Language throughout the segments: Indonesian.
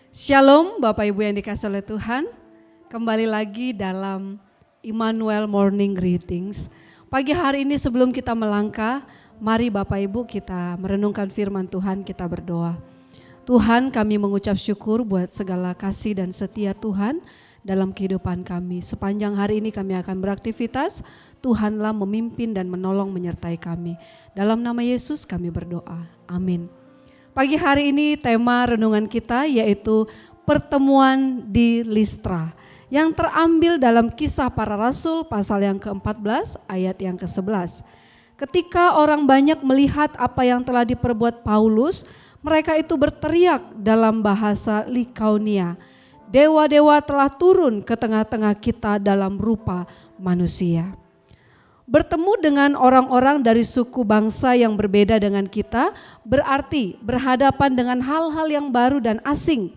Shalom Bapak Ibu yang dikasihi oleh Tuhan. Kembali lagi dalam Immanuel Morning Greetings. Pagi hari ini sebelum kita melangkah, mari Bapak Ibu kita merenungkan firman Tuhan, kita berdoa. Tuhan, kami mengucap syukur buat segala kasih dan setia Tuhan dalam kehidupan kami. Sepanjang hari ini kami akan beraktivitas, Tuhanlah memimpin dan menolong menyertai kami. Dalam nama Yesus kami berdoa. Amin. Pagi hari ini tema renungan kita yaitu pertemuan di Listra yang terambil dalam Kisah Para Rasul pasal yang ke-14 ayat yang ke-11. Ketika orang banyak melihat apa yang telah diperbuat Paulus, mereka itu berteriak dalam bahasa Likaonia, "Dewa-dewa telah turun ke tengah-tengah kita dalam rupa manusia." Bertemu dengan orang-orang dari suku bangsa yang berbeda dengan kita berarti berhadapan dengan hal-hal yang baru dan asing.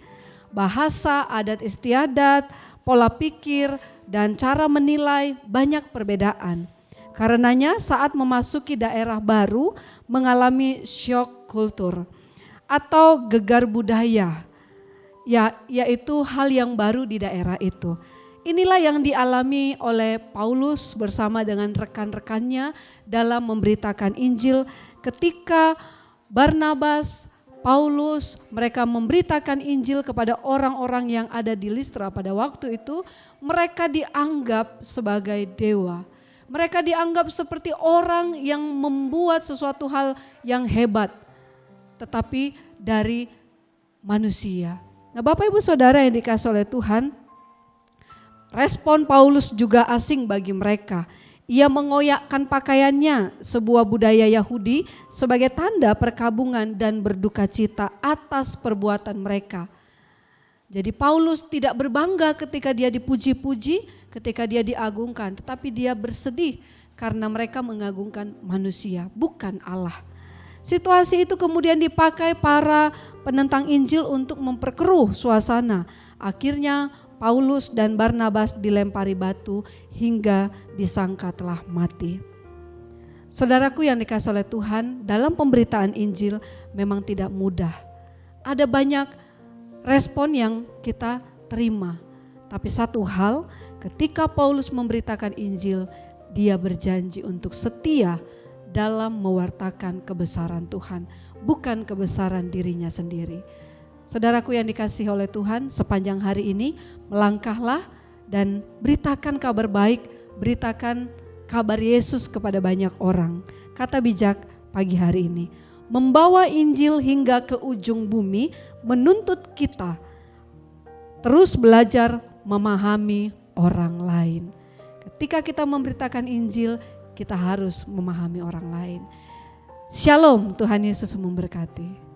Bahasa, adat istiadat, pola pikir, dan cara menilai banyak perbedaan. Karenanya saat memasuki daerah baru mengalami syok kultur atau gegar budaya, yaitu hal yang baru di daerah itu. Inilah yang dialami oleh Paulus bersama dengan rekan-rekannya dalam memberitakan Injil ketika Barnabas, Paulus mereka memberitakan Injil kepada orang-orang yang ada di Listra pada waktu itu. Mereka dianggap sebagai dewa. Mereka dianggap seperti orang yang membuat sesuatu hal yang hebat, tetapi dari manusia. Nah, Bapak Ibu Saudara yang dikasihi oleh Tuhan, respon Paulus juga asing bagi mereka. Ia mengoyakkan pakaiannya, sebuah budaya Yahudi, sebagai tanda perkabungan dan berduka cita atas perbuatan mereka. Jadi Paulus tidak berbangga ketika dia dipuji-puji, ketika dia diagungkan, tetapi dia bersedih karena mereka mengagungkan manusia, bukan Allah. Situasi itu kemudian dipakai para penentang Injil untuk memperkeruh suasana. Akhirnya Paulus dan Barnabas dilempari batu hingga disangka telah mati. Saudaraku yang dikasihi oleh Tuhan, dalam pemberitaan Injil memang tidak mudah. Ada banyak respon yang kita terima. Tapi satu hal, ketika Paulus memberitakan Injil, dia berjanji untuk setia dalam mewartakan kebesaran Tuhan, bukan kebesaran dirinya sendiri. Saudaraku yang dikasihi oleh Tuhan, sepanjang hari ini melangkahlah dan beritakan kabar baik, beritakan kabar Yesus kepada banyak orang. Kata bijak pagi hari ini, membawa Injil hingga ke ujung bumi menuntut kita terus belajar memahami orang lain. Ketika kita memberitakan Injil, kita harus memahami orang lain. Shalom, Tuhan Yesus memberkati.